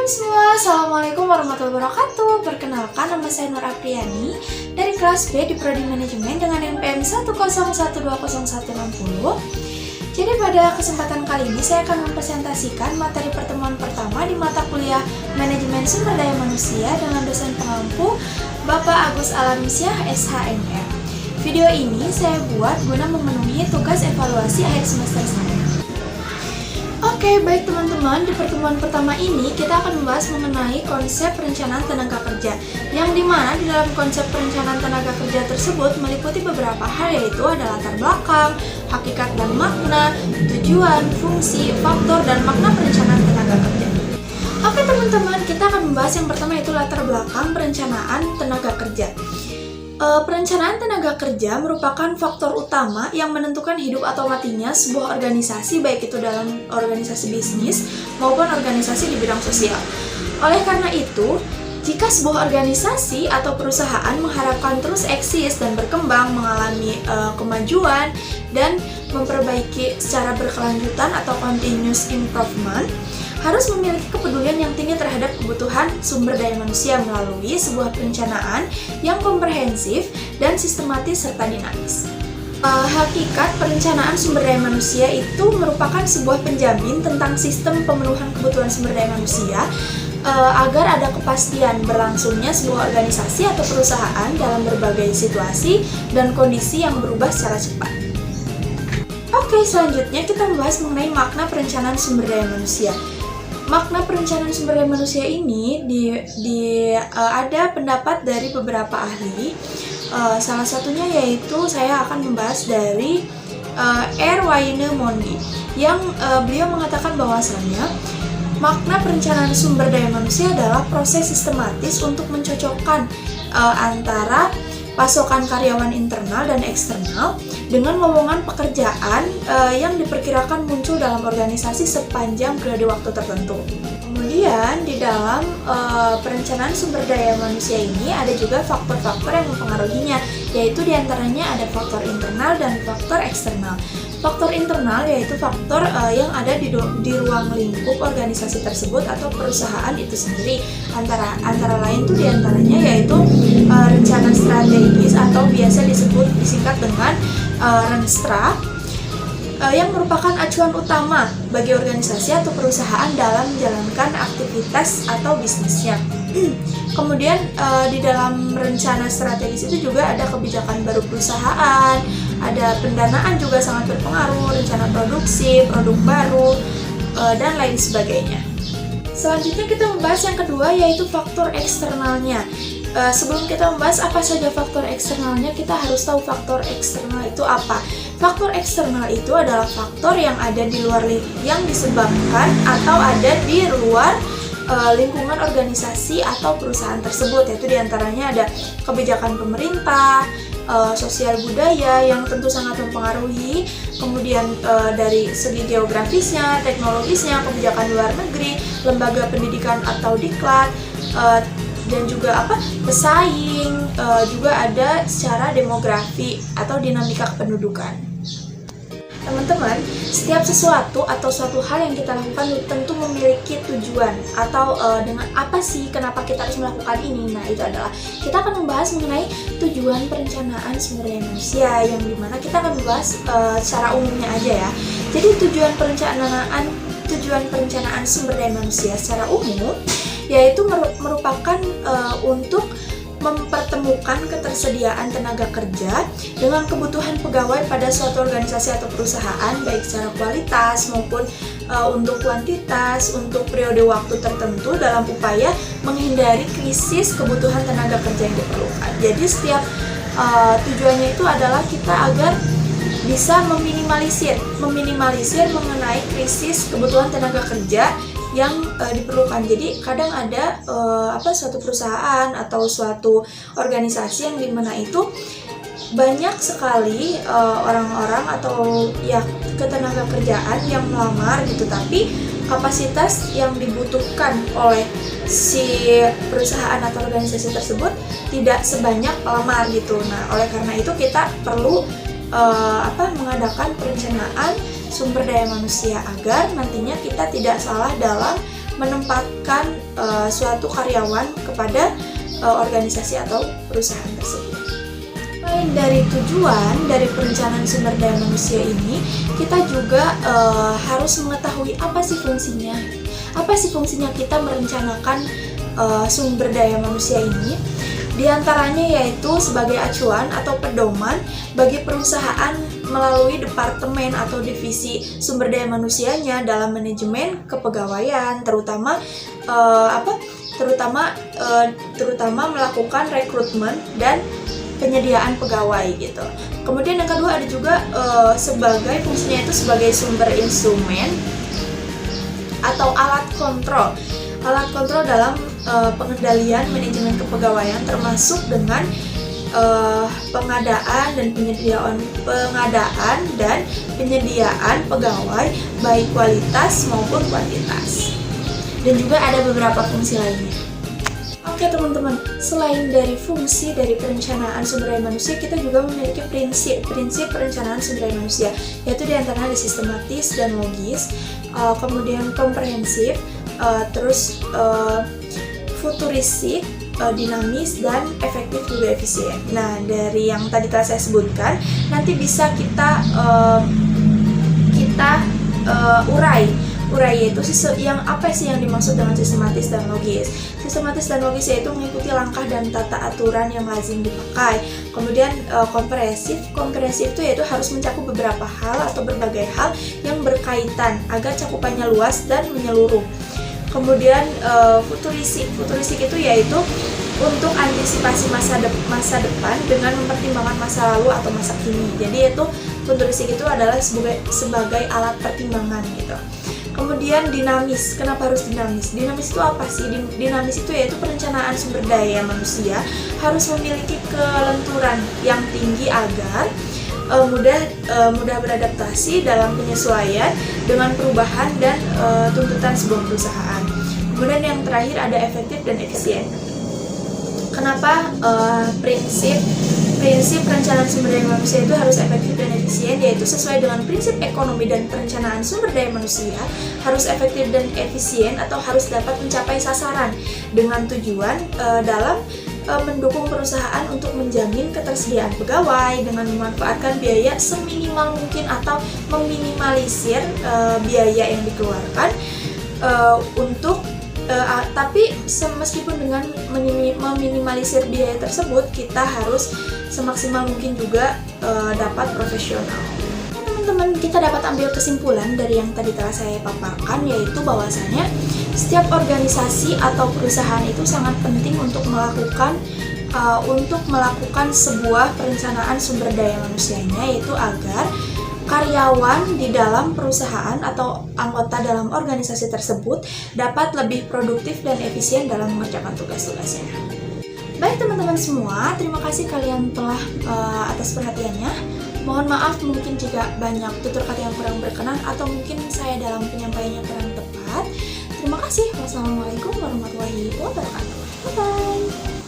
teman-teman semua, Assalamualaikum warahmatullahi wabarakatuh. Perkenalkan, nama saya Nur Apriani dari kelas B di Prodi Manajemen dengan NPM 101200160. Jadi pada kesempatan kali ini saya akan mempresentasikan materi pertemuan pertama di mata kuliah Manajemen Sumber Daya Manusia dengan dosen pengampu Bapak Agus Alamsyah SHMR. Video ini saya buat guna memenuhi tugas evaluasi akhir semester saya. Oke, baik teman-teman, di pertemuan pertama ini kita akan membahas mengenai konsep perencanaan tenaga kerja, yang dimana di dalam konsep perencanaan tenaga kerja tersebut meliputi beberapa hal, yaitu ada latar belakang, hakikat dan makna, tujuan, fungsi, faktor, dan makna perencanaan tenaga kerja. Oke teman-teman, kita akan membahas yang pertama, yaitu latar belakang perencanaan tenaga kerja. Perencanaan tenaga kerja merupakan faktor utama yang menentukan hidup atau matinya sebuah organisasi, baik itu dalam organisasi bisnis maupun organisasi di bidang sosial. Oleh karena itu, jika sebuah organisasi atau perusahaan mengharapkan terus eksis dan berkembang, mengalami kemajuan dan memperbaiki secara berkelanjutan atau continuous improvement, harus memiliki kepedulian yang tinggi terhadap kebutuhan sumber daya manusia melalui sebuah perencanaan yang komprehensif dan sistematis serta dinamis. Hakikat perencanaan sumber daya manusia itu merupakan sebuah penjamin tentang sistem pemenuhan kebutuhan sumber daya manusia agar ada kepastian berlangsungnya sebuah organisasi atau perusahaan dalam berbagai situasi dan kondisi yang berubah secara cepat. Oke, selanjutnya kita membahas mengenai makna perencanaan sumber daya manusia. Makna perencanaan sumber daya manusia ini ada pendapat dari beberapa ahli. Salah satunya yaitu saya akan membahas dari Erwin Mondi, yang beliau mengatakan bahwasannya makna perencanaan sumber daya manusia adalah proses sistematis untuk mencocokkan antara pasokan karyawan internal dan eksternal dengan lowongan pekerjaan yang diperkirakan muncul dalam organisasi sepanjang periode waktu tertentu. Kemudian di dalam perencanaan sumber daya manusia ini ada juga faktor-faktor yang mempengaruhinya, yaitu diantaranya ada faktor internal dan faktor eksternal. Faktor internal yaitu faktor yang ada di ruang lingkup organisasi tersebut atau perusahaan itu sendiri. Antara lain tuh diantaranya yaitu rencana strategis atau biasa disingkat dengan Renstra, yang merupakan acuan utama bagi organisasi atau perusahaan dalam menjalankan aktivitas atau bisnisnya. Kemudian di dalam rencana strategis itu juga ada kebijakan baru perusahaan, ada pendanaan juga sangat berpengaruh, rencana produksi, produk baru, dan lain sebagainya. Selanjutnya kita membahas yang kedua, yaitu faktor eksternalnya. Sebelum kita membahas apa saja faktor eksternalnya, kita harus tahu faktor eksternal itu apa. Faktor eksternal itu adalah faktor yang ada di luar yang disebabkan atau ada di luar lingkungan organisasi atau perusahaan tersebut, yaitu diantaranya ada kebijakan pemerintah, sosial budaya yang tentu sangat mempengaruhi, kemudian dari segi geografisnya, teknologisnya, kebijakan luar negeri, lembaga pendidikan atau diklat, dan juga pesaing, juga ada secara demografi atau dinamika kependudukan. Teman-teman, setiap sesuatu atau suatu hal yang kita lakukan tentu memiliki tujuan atau dengan apa sih kenapa kita harus melakukan ini. Nah, itu adalah kita akan membahas mengenai tujuan perencanaan sumber daya manusia, yang dimana kita akan membahas secara umumnya aja ya. Jadi tujuan perencanaan sumber daya manusia secara umum yaitu merupakan untuk mempertemukan ketersediaan tenaga kerja dengan kebutuhan pegawai pada suatu organisasi atau perusahaan, baik secara kualitas maupun untuk kuantitas, untuk periode waktu tertentu dalam upaya menghindari krisis kebutuhan tenaga kerja yang diperlukan. Jadi setiap tujuannya itu adalah kita agar bisa meminimalisir mengenai krisis kebutuhan tenaga kerja yang diperlukan. Jadi kadang ada suatu perusahaan atau suatu organisasi yang dimana itu banyak sekali orang-orang atau ya ketenaga kerjaan yang melamar gitu, tapi kapasitas yang dibutuhkan oleh si perusahaan atau organisasi tersebut tidak sebanyak pelamar gitu. Nah, oleh karena itu kita perlu mengadakan perencanaan sumber daya manusia agar nantinya kita tidak salah dalam menempatkan suatu karyawan kepada organisasi atau perusahaan tersebut. Selain dari tujuan dari perencanaan sumber daya manusia ini, kita juga harus mengetahui apa sih fungsinya. Apa sih fungsinya kita merencanakan sumber daya manusia ini? Di antaranya yaitu sebagai acuan atau pedoman bagi perusahaan melalui departemen atau divisi sumber daya manusianya dalam manajemen kepegawaian, terutama melakukan rekrutmen dan penyediaan pegawai gitu. Kemudian yang kedua ada juga sebagai fungsinya itu sebagai sumber instrumen atau alat kontrol dalam pengendalian manajemen kepegawaian, termasuk dengan pengadaan dan penyediaan pegawai baik kualitas maupun kuantitas. Dan juga ada beberapa fungsi lainnya. Oke teman-teman, selain dari fungsi dari perencanaan sumber daya manusia, kita juga memiliki prinsip perencanaan sumber daya manusia, yaitu diantaranya ada sistematis dan logis, kemudian komprehensif, terus futuristik, dinamis, dan efektif juga efisien. Nah, dari yang tadi telah saya sebutkan, nanti bisa kita urai yaitu yang apa sih yang dimaksud dengan sistematis dan logis. Sistematis dan logis yaitu mengikuti langkah dan tata aturan yang lazim dipakai. Kemudian komprehensif itu yaitu harus mencakup beberapa hal atau berbagai hal yang berkaitan agar cakupannya luas dan menyeluruh. Kemudian futuristik itu yaitu untuk antisipasi masa depan dengan mempertimbangkan masa lalu atau masa kini. Jadi itu futuristik itu adalah sebagai alat pertimbangan gitu. Kemudian dinamis, kenapa harus dinamis? Dinamis itu apa sih? Dinamis itu yaitu perencanaan sumber daya manusia harus memiliki kelenturan yang tinggi agar mudah beradaptasi dalam penyesuaian dengan perubahan dan tuntutan sebuah perusahaan. Kemudian yang terakhir ada efektif dan efisien. Kenapa prinsip perencanaan sumber daya manusia itu harus efektif dan efisien, yaitu sesuai dengan prinsip ekonomi dan perencanaan sumber daya manusia harus efektif dan efisien atau harus dapat mencapai sasaran dengan tujuan dalam mendukung perusahaan untuk menjamin ketersediaan pegawai dengan memanfaatkan biaya seminimal mungkin atau meminimalisir biaya yang dikeluarkan tapi meskipun dengan meminimalisir biaya tersebut, kita harus semaksimal mungkin juga dapat profesional. Teman-teman, kita dapat ambil kesimpulan dari yang tadi telah saya paparkan, yaitu bahwasanya setiap organisasi atau perusahaan itu sangat penting untuk melakukan sebuah perencanaan sumber daya manusianya, yaitu agar karyawan di dalam perusahaan atau anggota dalam organisasi tersebut dapat lebih produktif dan efisien dalam mengerjakan tugas-tugasnya. Baik teman-teman semua, terima kasih kalian telah atas perhatiannya. Mohon maaf mungkin jika banyak tutur kata yang kurang berkenan atau mungkin saya dalam penyampaiannya kurang tepat. Terima kasih. Wassalamualaikum warahmatullahi wabarakatuh. Bye-bye.